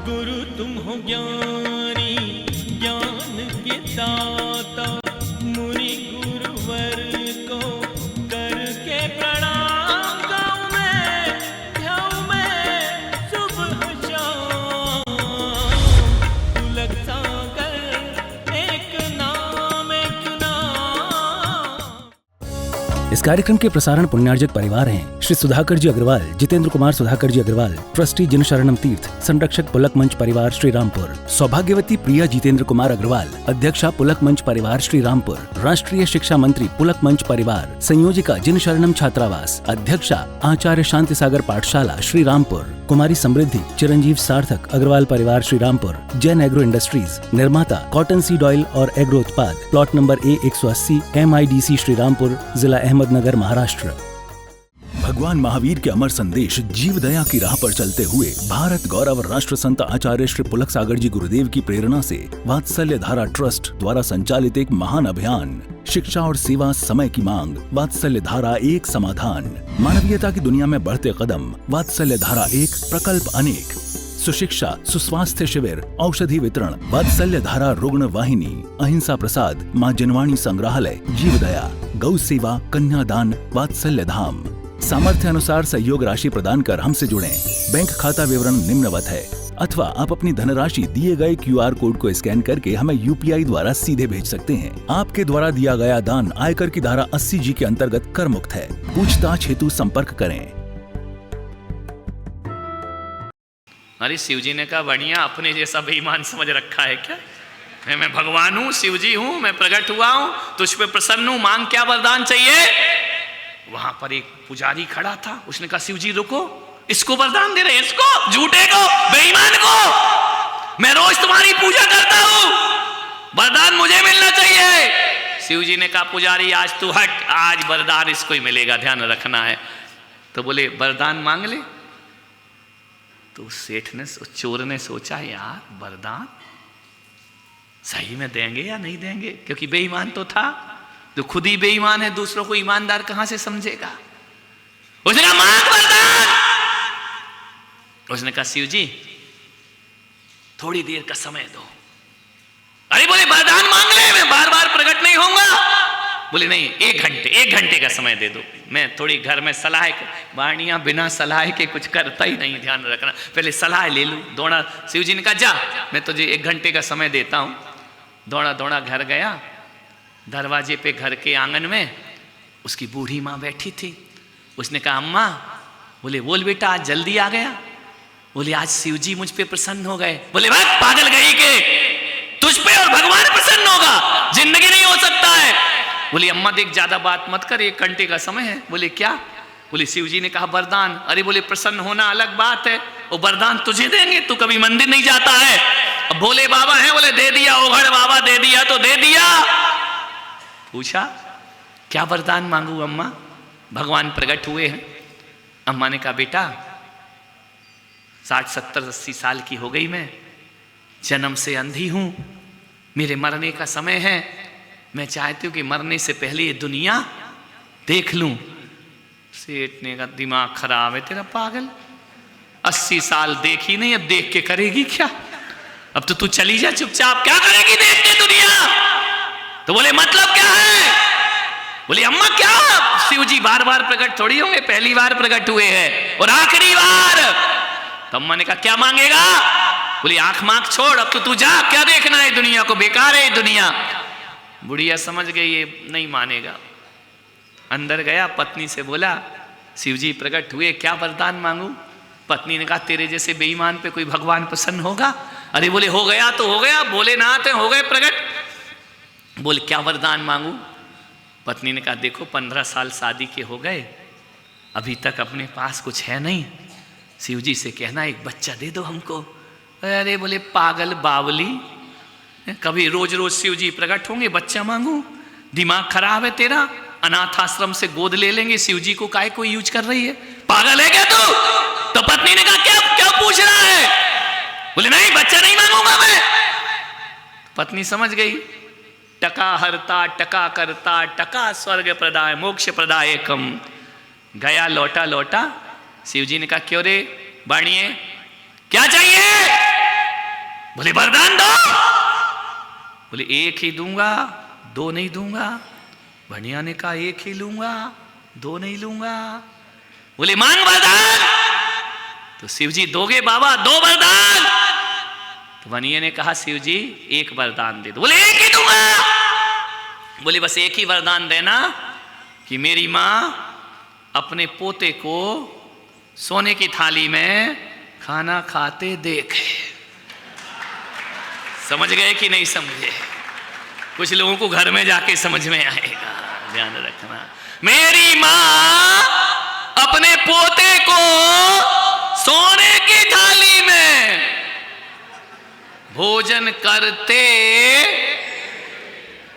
गुरु तुम हो ज्ञानी ज्ञान के दाता, मुनि गुरुवर को करके प्रणाम गाऊं मैं, ध्याऊं मैं सुबह शाम। पुलक सागर एक नाम एक नाम। इस कार्यक्रम के प्रसारण पुण्यार्जक परिवार हैं श्री सुधाकर जी अग्रवाल, जितेंद्र कुमार सुधाकर जी अग्रवाल, ट्रस्टी जिन शरणम तीर्थ, संरक्षक पुलक मंच परिवार श्री रामपुर, सौभाग्यवती प्रिया जितेंद्र कुमार अग्रवाल, अध्यक्षा पुलक मंच परिवार श्री रामपुर, राष्ट्रीय शिक्षा मंत्री पुलक मंच परिवार, संयोजिका जिन शरणम छात्रावास, अध्यक्षा आचार्य शांति सागर पाठशाला श्री रामपुर, कुमारी समृद्धि चिरंजीव सार्थक अग्रवाल परिवार श्री रामपुर, जैन एग्रो इंडस्ट्रीज, निर्माता कॉटन सीड ऑयल और एग्रो उत्पाद, plot number A180 MIDC Shri Rampur, जिला अहमदनगर, महाराष्ट्र। भगवान महावीर के अमर संदेश जीव दया की राह पर चलते हुए भारत गौरव राष्ट्र संत आचार्य श्री पुलक सागर जी गुरुदेव की प्रेरणा से वात्सल्य धारा ट्रस्ट द्वारा संचालित एक महान अभियान, शिक्षा और सेवा समय की मांग, वात्सल्य धारा एक समाधान, मानवीयता की दुनिया में बढ़ते कदम, वात्सल्य धारा एक प्रकल्प अनेक, सुशिक्षा, सुस्वास्थ्य शिविर, औषधि वितरण, वात्सल्य धारा रुग्ण वाहिनी, अहिंसा प्रसाद, माँ जनवाणी संग्रहालय, जीव दया, गौ सेवा, कन्यादान, वात्सल्य धाम। सामर्थ्य अनुसार सहयोग राशि प्रदान कर हमसे जुड़ें। बैंक खाता विवरण निम्नवत है, अथवा आप अपनी धनराशि दिए गए QR कोड को स्कैन करके हमें UPI द्वारा सीधे भेज सकते हैं। आपके द्वारा दिया गया दान आयकर की धारा 80G के अंतर्गत कर मुक्त है। पूछताछ हेतु संपर्क करें। अरे शिव जी ने कहा बढ़िया, अपने जैसा बेईमान समझ रखा है क्या? मैं भगवान हूँ, शिव जी हूँ, मैं प्रकट हुआ हूँ, तुझ पे प्रसन्न हूँ, मांग क्या वरदान चाहिए। वहां पर एक पुजारी खड़ा था, उसने कहा शिव जी रुको, इसको वरदान दे रहे, इसको, झूठे को, बेईमान को, मैं रोज तुम्हारी पूजा करता हूं, वरदान मुझे मिलना चाहिए। शिव जी ने कहा पुजारी आज तू हट, आज वरदान इसको ही मिलेगा, ध्यान रखना है। तो बोले वरदान मांग ले। तो सेठ ने, चोर ने सोचा यार वरदान सही में देंगे या नहीं देंगे, क्योंकि बेईमान तो था, जो खुद ही बेईमान है दूसरों को ईमानदार कहां से समझेगा। उसने कहा मांग वरदान। उसने कहा शिव जी थोड़ी देर का समय दो। अरे बोले वरदान मांग ले, मैं बार बार प्रकट नहीं होऊंगा। बोले नहीं, 1 घंटे का समय दे दो, मैं थोड़ी घर में सलाह, वाणियां बिना सलाह के कुछ करता ही नहीं, ध्यान रखना, पहले सलाह ले लूं। दौड़ा, शिव जी ने कहा जा, मैं तुझे 1 घंटे का समय देता हूं। दौड़ा दौड़ा घर गया, दरवाजे पे घर के आंगन में उसकी बूढ़ी माँ बैठी थी। उसने कहा अम्मा, बोले बोल बेटा आज जल्दी आ गया। बोले आज शिव जी मुझ पे प्रसन्न हो गए। बोले भाग पागल गई के, तुझ पे और भगवान प्रसन्न होगा, जिंदगी नहीं हो सकता है। बोली अम्मा देख ज्यादा बात मत कर, 1 घंटे का समय है। बोले क्या? बोले शिव जी ने कहा वरदान। अरे बोले प्रसन्न होना अलग बात है, वो वरदान तुझे देंगे, तू कभी मंदिर नहीं जाता है। अब भोले बाबा है, बोले दे दिया, ओघड़ बाबा दे दिया तो दे दिया। पूछा क्या वरदान मांगू अम्मा, भगवान प्रकट हुए हैं। अम्मा ने कहा बेटा 60, 70, 80 साल की हो गई, मैं जन्म से अंधी हूं, मेरे मरने का समय है, मैं चाहती हूं कि मरने से पहले ये दुनिया देख लूं। सेठ ने कहा दिमाग खराब है तेरा पागल, 80 साल देखी नहीं, अब देख के करेगी क्या? अब तो तू चली जा चुपचाप, क्या करेगी देख के दुनिया? तो बोले मतलब क्या है? बोले अम्मा क्या, शिव जी बार बार प्रकट थोड़ी होंगे, पहली बार प्रकट हुए हैं और आखिरी बार। तो अम्मा ने कहा क्या मांगेगा? बोली आंख मांग छोड़, अब तो तू जा, क्या देखना है दुनिया को, बेकार है दुनिया। बुढ़िया समझ गई ये नहीं मानेगा। अंदर गया, पत्नी से बोला शिव जी प्रकट हुए, क्या वरदान मांगू? पत्नी ने कहा तेरे जैसे बेईमान पे कोई भगवान प्रसन्न होगा? अरे बोले हो गया तो हो गया, भोलेनाथ है, हो गए प्रकट। बोले क्या वरदान मांगू? पत्नी ने कहा देखो 15 साल शादी के हो गए, अभी तक अपने पास कुछ है नहीं, शिव जी से कहना एक बच्चा दे दो हमको। अरे बोले पागल बावली, कभी रोज रोज शिव जी प्रकट होंगे, बच्चा मांगू? दिमाग खराब है तेरा, अनाथ आश्रम से गोद ले लेंगे, शिव जी को काहे को यूज कर रही है, पागल है क्या तू? तो पत्नी ने कहा क्या क्या पूछ रहा है? बोले नहीं बच्चा नहीं मांगूंगा मैं। पत्नी समझ गई, टका हरता टका करता, टका स्वर्ग प्रदाय मोक्ष प्रदाय कम। गया लौटा, शिव जी ने कहा क्यों रे बाणिए क्या चाहिए? बोले वरदान दो। बोले एक ही दूंगा, दो नहीं दूंगा। भणिया ने कहा एक ही लूंगा, दो नहीं लूंगा। बोले मांग वरदान। तो शिव जी दोगे बाबा, दो वरदान। तो भणिया ने कहा शिव जी एक वरदान दे दो। बोले एक ही दूंगा। बोले बस एक ही वरदान देना कि मेरी मां अपने पोते को सोने की थाली में खाना खाते देखे। समझ गए कि नहीं समझे? कुछ लोगों को घर में जाके समझ में आएगा, ध्यान रखना। मेरी मां अपने पोते को सोने की थाली में भोजन करते।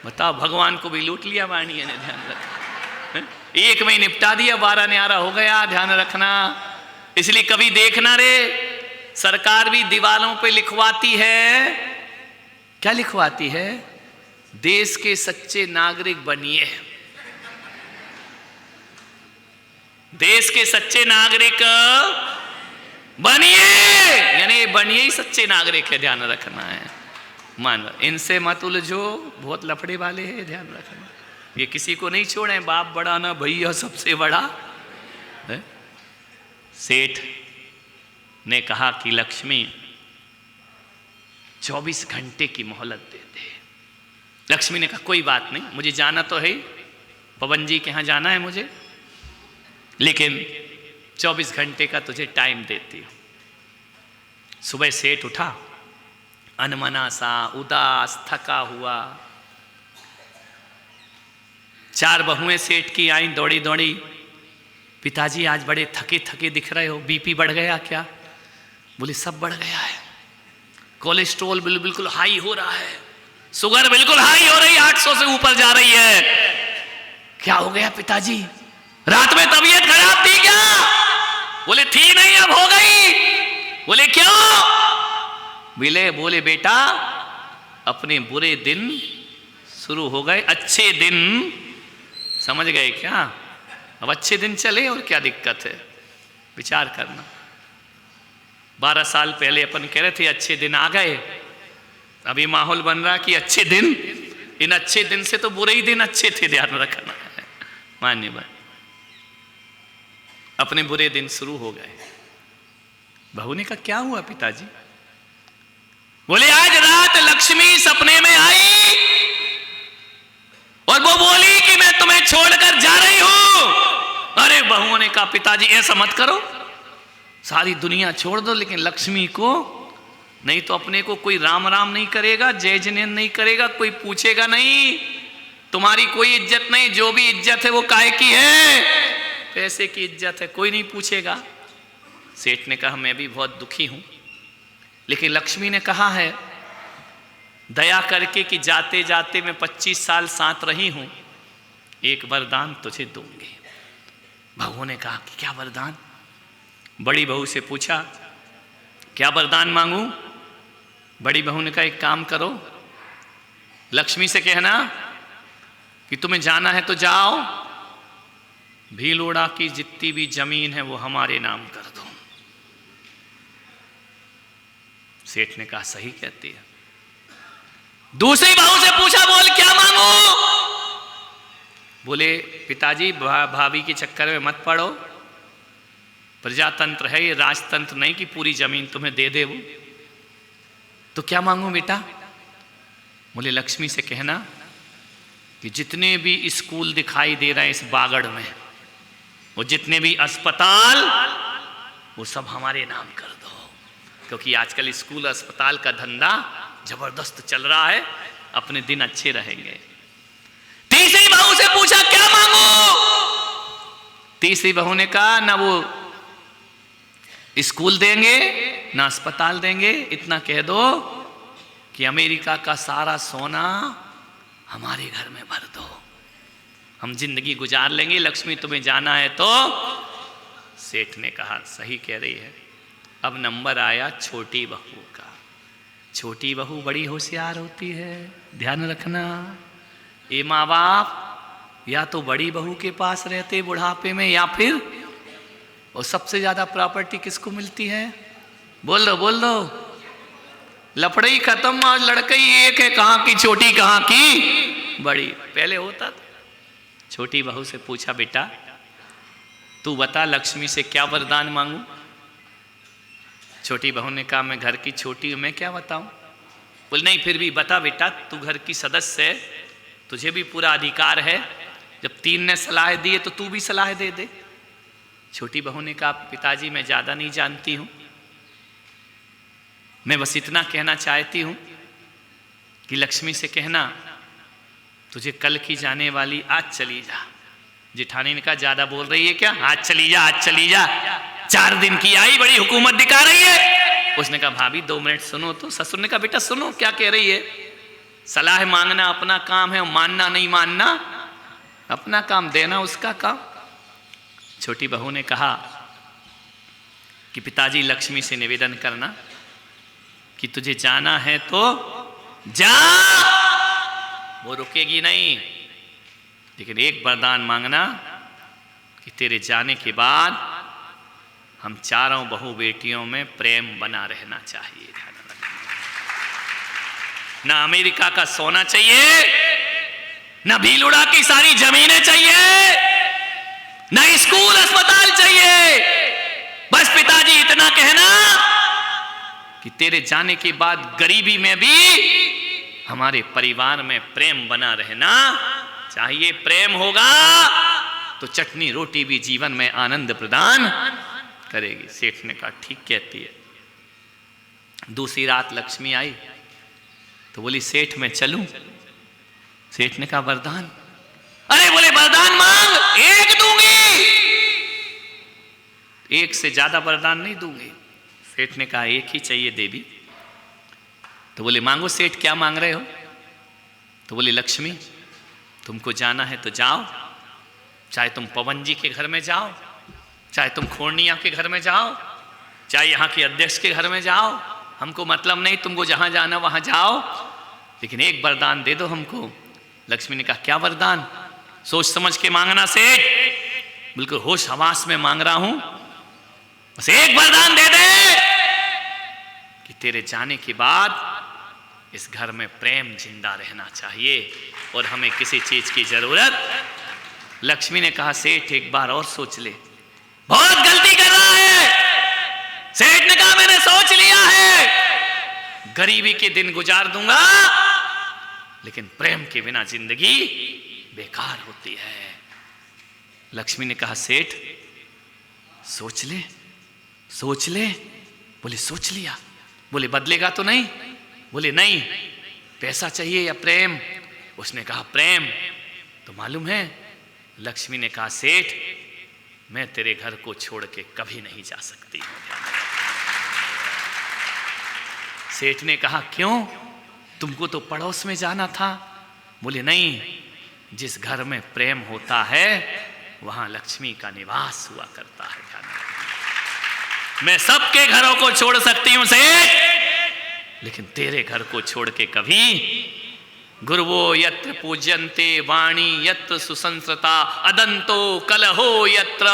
बताओ, भगवान को भी लूट लिया वाणी ने, ध्यान रखना। एक में निपटा दिया, 12 न्यारा हो गया, ध्यान रखना। इसलिए कभी देखना रे, सरकार भी दीवारों पे लिखवाती है, क्या लिखवाती है? देश के सच्चे नागरिक बनिए। देश के सच्चे नागरिक बनिए, यानी बनिए ही सच्चे नागरिक है, ध्यान रखना है। मान इनसे मत उलझो, बहुत लफड़े वाले हैं, ध्यान रखना। ये किसी को नहीं छोड़े, बाप बड़ा ना भैया सबसे बड़ा है? सेठ ने कहा कि लक्ष्मी 24 घंटे की मोहलत दे दे। लक्ष्मी ने कहा कोई बात नहीं, मुझे जाना तो है, पवन जी के यहाँ जाना है मुझे, लेकिन 24 घंटे का तुझे टाइम देती हूँ। सुबह सेठ उठा, अनमना सा, उदास, थका हुआ। 4 बहुएं सेठ की आईं दौड़ी दौड़ी। पिताजी आज बड़े थके थके दिख रहे हो, बीपी बढ़ गया क्या? बोले सब बढ़ गया है, कोलेस्ट्रॉल बिल्कुल हाई हो रहा है, शुगर बिल्कुल हाई हो रही है, 800 से ऊपर जा रही है। क्या हो गया पिताजी? रात में तबीयत खराब थी क्या? बोले थी नहीं, अब हो गई। बोले क्यों? बोले बेटा अपने बुरे दिन शुरू हो गए, अच्छे दिन समझ गए क्या? अब अच्छे दिन चले और क्या दिक्कत है? विचार करना। 12 साल पहले अपन कह रहे थे अच्छे दिन आ गए, अभी माहौल बन रहा कि अच्छे दिन, इन अच्छे दिन से तो बुरे ही दिन अच्छे थे, ध्यान रखना है। मान्य भाई, अपने बुरे दिन शुरू हो गए। बहू ने कहा क्या हुआ पिताजी? बोले आज रात लक्ष्मी सपने में आई और वो बोली कि मैं तुम्हें छोड़कर जा रही हूं। अरे बहुओं ने कहा पिताजी ऐसा मत करो, सारी दुनिया छोड़ दो लेकिन लक्ष्मी को नहीं, तो अपने को कोई राम राम नहीं करेगा, जय जनेन नहीं करेगा, कोई पूछेगा नहीं, तुम्हारी कोई इज्जत नहीं, जो भी इज्जत है वो काहे की है? पैसे की इज्जत है, कोई नहीं पूछेगा। सेठ ने कहा मैं भी बहुत दुखी हूं, लेकिन लक्ष्मी ने कहा है दया करके कि जाते जाते मैं 25 साल साथ रही हूं, एक वरदान तुझे दूंगी। बहू ने कहा कि क्या वरदान? बड़ी बहू से पूछा क्या वरदान मांगू? बड़ी बहू ने कहा एक काम करो, लक्ष्मी से कहना कि तुम्हें जाना है तो जाओ, भीलोड़ा की जितनी भी जमीन है वो हमारे नाम कर दो। सेठ ने कहा सही कहती है। दूसरी बहू से पूछा बोल क्या मांगू? बोले पिताजी भाभी के चक्कर में मत पड़ो, प्रजातंत्र है ये, राजतंत्र नहीं कि पूरी जमीन तुम्हें दे दे वो। तो क्या मांगू बेटा? बोले लक्ष्मी से कहना कि जितने भी स्कूल दिखाई दे रहे हैं इस बागड़ में, वो जितने भी अस्पताल, वो सब हमारे नाम कर दो, क्योंकि आजकल स्कूल अस्पताल का धंधा जबरदस्त चल रहा है, अपने दिन अच्छे रहेंगे। तीसरी बहू से पूछा क्या मांगू? तीसरी बहू ने कहा ना वो स्कूल देंगे ना अस्पताल देंगे, इतना कह दो कि अमेरिका का सारा सोना हमारे घर में भर दो, हम जिंदगी गुजार लेंगे, लक्ष्मी तुम्हें जाना है तो। सेठ ने कहा सही कह रही है। अब नंबर आया छोटी बहू का। छोटी बहू बड़ी होशियार होती है, ध्यान रखना। ये माँ बाप या तो बड़ी बहू के पास रहते बुढ़ापे में, या फिर, और सबसे ज्यादा प्रॉपर्टी किसको मिलती है? बोल दो लफड़े ही खत्म, आज लड़के ही एक है, कहाँ की छोटी कहाँ की बड़ी। पहले होता था। छोटी बहू से पूछा, बेटा तू बता लक्ष्मी से क्या वरदान मांगू। छोटी बहू ने कहा, मैं घर की छोटी हूं, मैं क्या बताऊं। बोल नहीं फिर भी बता बेटा, तू घर की सदस्य है, तुझे भी पूरा अधिकार है, जब 3 ने सलाह दी है तो तू भी सलाह दे दे। छोटी बहू ने कहा, पिताजी मैं ज्यादा नहीं जानती हूं, मैं बस इतना कहना चाहती हूं कि लक्ष्मी से कहना तुझे कल की जाने वाली आज चली जा। जेठानी ने कहा, ज्यादा बोल रही है क्या, आज चली जा, आज चली जा। 4 दिन की आई, बड़ी हुकूमत दिखा रही है। उसने कहा, भाभी 2 मिनट सुनो तो। ससुर ने कहा, बेटा सुनो क्या कह रही है। सलाह मांगना अपना काम है, मानना नहीं मानना अपना काम, देना उसका काम। छोटी बहू ने कहा कि पिताजी लक्ष्मी से निवेदन करना कि तुझे जाना है तो जा, वो रुकेगी नहीं, लेकिन एक वरदान मांगना कि तेरे जाने के बाद हम चारों बहू बेटियों में प्रेम बना रहना चाहिए। ना अमेरिका का सोना चाहिए, ना भीलुड़ा की सारी जमीनें चाहिए, ना स्कूल अस्पताल चाहिए, बस पिताजी इतना कहना कि तेरे जाने के बाद गरीबी में भी हमारे परिवार में प्रेम बना रहना चाहिए। प्रेम होगा तो चटनी रोटी भी जीवन में आनंद प्रदान करेगी। सेठ ने कहा, ठीक कहती है। दूसरी रात लक्ष्मी आई तो बोली, सेठ मैं चलूं। सेठ ने कहा, वरदान। अरे बोले, वरदान मांग, एक दूंगी, एक से ज्यादा वरदान नहीं दूंगी। सेठ ने कहा, एक ही चाहिए देवी। तो बोले, मांगो सेठ, क्या मांग रहे हो। तो बोले, लक्ष्मी तुमको जाना है तो जाओ, चाहे तुम पवन जी के घर में जाओ, चाहे तुम खोर्निया के घर में जाओ, चाहे यहाँ के अध्यक्ष के घर में जाओ, हमको मतलब नहीं, तुमको जहां जाना वहां जाओ, लेकिन एक वरदान दे दो हमको। लक्ष्मी ने कहा, क्या वरदान, सोच समझ के मांगना सेठ, बिल्कुल होश हवास में मांग रहा हूं, बस एक वरदान दे दे कि तेरे जाने के बाद इस घर में प्रेम जिंदा रहना चाहिए और हमें किसी चीज की जरूरत। लक्ष्मी ने कहा, सेठ एक बार और सोच ले, बहुत गलती कर रहा है। सेठ ने कहा, मैंने सोच लिया है, गरीबी के दिन गुजार दूंगा, लेकिन प्रेम के बिना जिंदगी बेकार होती है। लक्ष्मी ने कहा, सेठ सोच ले, सोच ले। बोले, सोच लिया। बोले, बदलेगा तो नहीं। बोले, नहीं, पैसा चाहिए या प्रेम। उसने कहा, प्रेम। तो मालूम है, लक्ष्मी ने कहा, सेठ मैं तेरे घर को छोड़ के कभी नहीं जा सकती। सेठ ने कहा, क्यों, तुमको तो पड़ोस में जाना था। बोले, नहीं, जिस घर में प्रेम होता है वहां लक्ष्मी का निवास हुआ करता है। मैं सबके घरों को छोड़ सकती हूं सेठ, लेकिन तेरे घर को छोड़ के कभी। गुरुवो यत्र पूज्यन्ते वाणी यत्र सुसंस्कृता अदंतो कलहो यत्र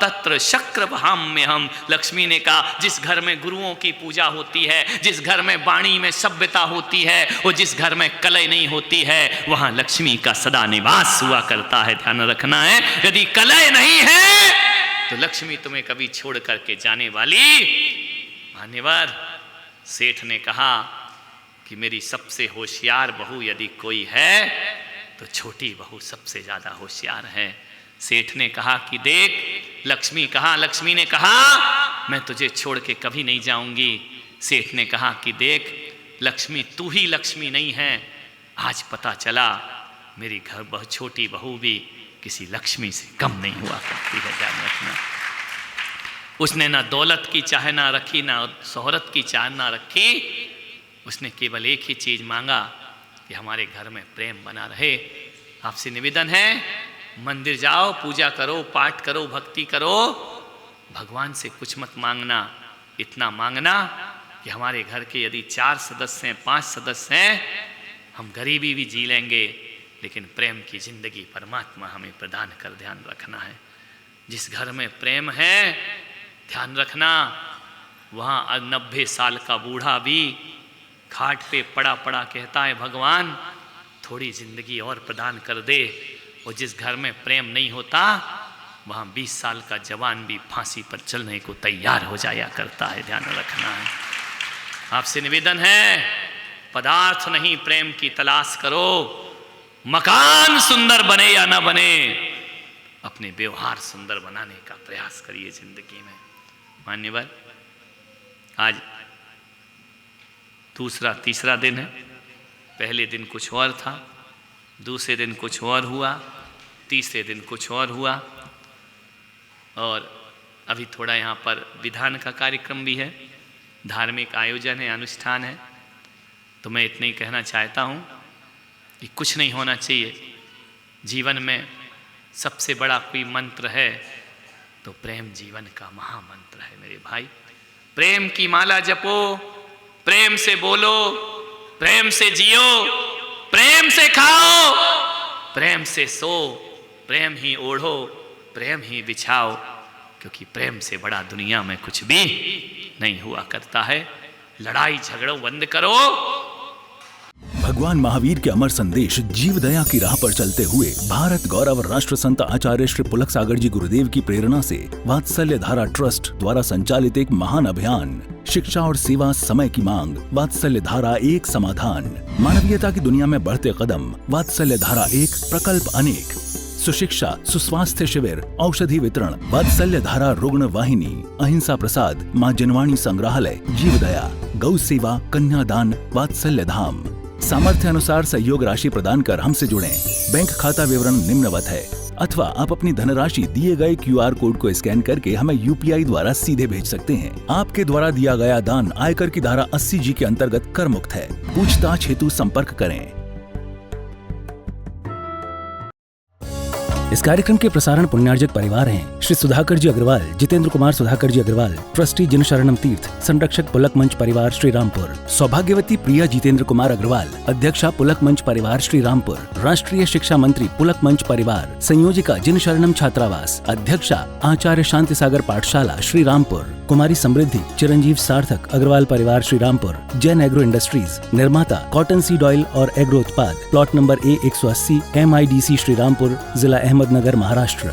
तत्र शक्रभाम्यहम्। लक्ष्मी ने कहा, जिस घर में गुरुओं की पूजा होती है, जिस घर में वाणी में सभ्यता होती है और जिस घर में कलह नहीं होती है, वहां लक्ष्मी का सदा निवास हुआ करता है। ध्यान रखना है, यदि कलह नहीं है तो लक्ष्मी तुम्हें कभी छोड़ करके जाने वाली। मान्यवर, सेठ ने कहा कि मेरी सबसे होशियार बहू यदि कोई है तो छोटी बहू सबसे ज्यादा होशियार है। सेठ ने कहा कि देख, लक्ष्मी ने कहा मैं तुझे छोड़ के कभी नहीं जाऊंगी। सेठ ने कहा कि देख, लक्ष्मी तू ही लक्ष्मी नहीं है, आज पता चला मेरी घर बहुत छोटी बहू भी किसी लक्ष्मी से कम नहीं हुआ करती है। ध्यान रखना, उसने ना दौलत की चाह ना रखी, ना शोहरत की चाह ना रखी, उसने केवल एक ही चीज मांगा कि हमारे घर में प्रेम बना रहे। आपसे निवेदन है, मंदिर जाओ, पूजा करो, पाठ करो, भक्ति करो, भगवान से कुछ मत मांगना, इतना मांगना कि हमारे घर के यदि 4 सदस्य हैं, 5 सदस्य हैं, हम गरीबी भी जी लेंगे, लेकिन प्रेम की जिंदगी परमात्मा हमें प्रदान कर। ध्यान रखना है, जिस घर में प्रेम है, ध्यान रखना, वहाँ 90 साल का बूढ़ा भी खाट पे पड़ा पड़ा कहता है भगवान थोड़ी जिंदगी और प्रदान कर दे। और जिस घर में प्रेम नहीं होता वहां 20 साल का जवान भी फांसी पर चलने को तैयार हो जाया करता है। ध्यान रखना है। आपसे निवेदन है, पदार्थ नहीं प्रेम की तलाश करो। मकान सुंदर बने या ना बने, अपने व्यवहार सुंदर बनाने का प्रयास करिए जिंदगी में। मान्यवर, आज दूसरा तीसरा दिन है। पहले दिन कुछ और था, दूसरे दिन कुछ और हुआ, तीसरे दिन कुछ और हुआ, और अभी थोड़ा यहाँ पर विधान का कार्यक्रम भी है, धार्मिक आयोजन है, अनुष्ठान है। तो मैं इतना ही कहना चाहता हूँ कि कुछ नहीं होना चाहिए जीवन में। सबसे बड़ा कोई मंत्र है तो प्रेम जीवन का महामंत्र है मेरे भाई। प्रेम की माला जपो, प्रेम से बोलो, प्रेम से जियो, प्रेम से खाओ, प्रेम से सो, प्रेम ही ओढ़ो, प्रेम ही बिछाओ, क्योंकि प्रेम से बड़ा दुनिया में कुछ भी नहीं हुआ करता है। लड़ाई झगड़ो बंद करो। भगवान महावीर के अमर संदेश जीव दया की राह पर चलते हुए भारत गौरव राष्ट्र संत आचार्य श्री पुलक सागर जी गुरुदेव की प्रेरणा से वात्सल्य धारा ट्रस्ट द्वारा संचालित एक महान अभियान, शिक्षा और सेवा समय की मांग, वात्सल्य धारा एक समाधान, मानवीयता की दुनिया में बढ़ते कदम, वात्सल्य धारा एक प्रकल्प अनेक, सुशिक्षा, सुस्वास्थ्य शिविर, औषधि वितरण, वात्सल्य धारा रुग्ण वाहिनी, अहिंसा प्रसाद, माँ जनवाणी संग्रहालय, जीव दया, गौ सेवा, कन्यादान, वात्सल्य धाम। सामर्थ्य अनुसार सहयोग राशि प्रदान कर हमसे जुड़ें। बैंक खाता विवरण निम्नवत है, अथवा आप अपनी धनराशि दिए गए QR कोड को स्कैन करके हमें UPI द्वारा सीधे भेज सकते हैं। आपके द्वारा दिया गया दान आयकर की धारा 80G के अंतर्गत कर मुक्त है। पूछताछ हेतु संपर्क करें। इस कार्यक्रम के प्रसारण पुण्यार्जक परिवार हैं श्री सुधाकर जी अग्रवाल, जितेंद्र कुमार सुधाकर जी अग्रवाल, ट्रस्टी जनशरणम तीर्थ, संरक्षक पुलक मंच परिवार श्री रामपुर, सौभाग्यवती प्रिया जितेंद्र कुमार अग्रवाल, अध्यक्षा पुलक मंच परिवार श्री रामपुर, राष्ट्रीय शिक्षा मंत्री पुलक मंच परिवार, संयोजिका जनशरणम छात्रावास, अध्यक्षा आचार्य शांति सागर पाठशाला श्री रामपुर, कुमारी समृद्धि चिरंजीव सार्थक अग्रवाल परिवार श्री रामपुर, जैन एग्रो इंडस्ट्रीज, निर्माता कॉटन सीड ऑयल और एग्रो उत्पाद, plot number A180 MIDC Shri Rampur, जिला अहमदनगर, महाराष्ट्र।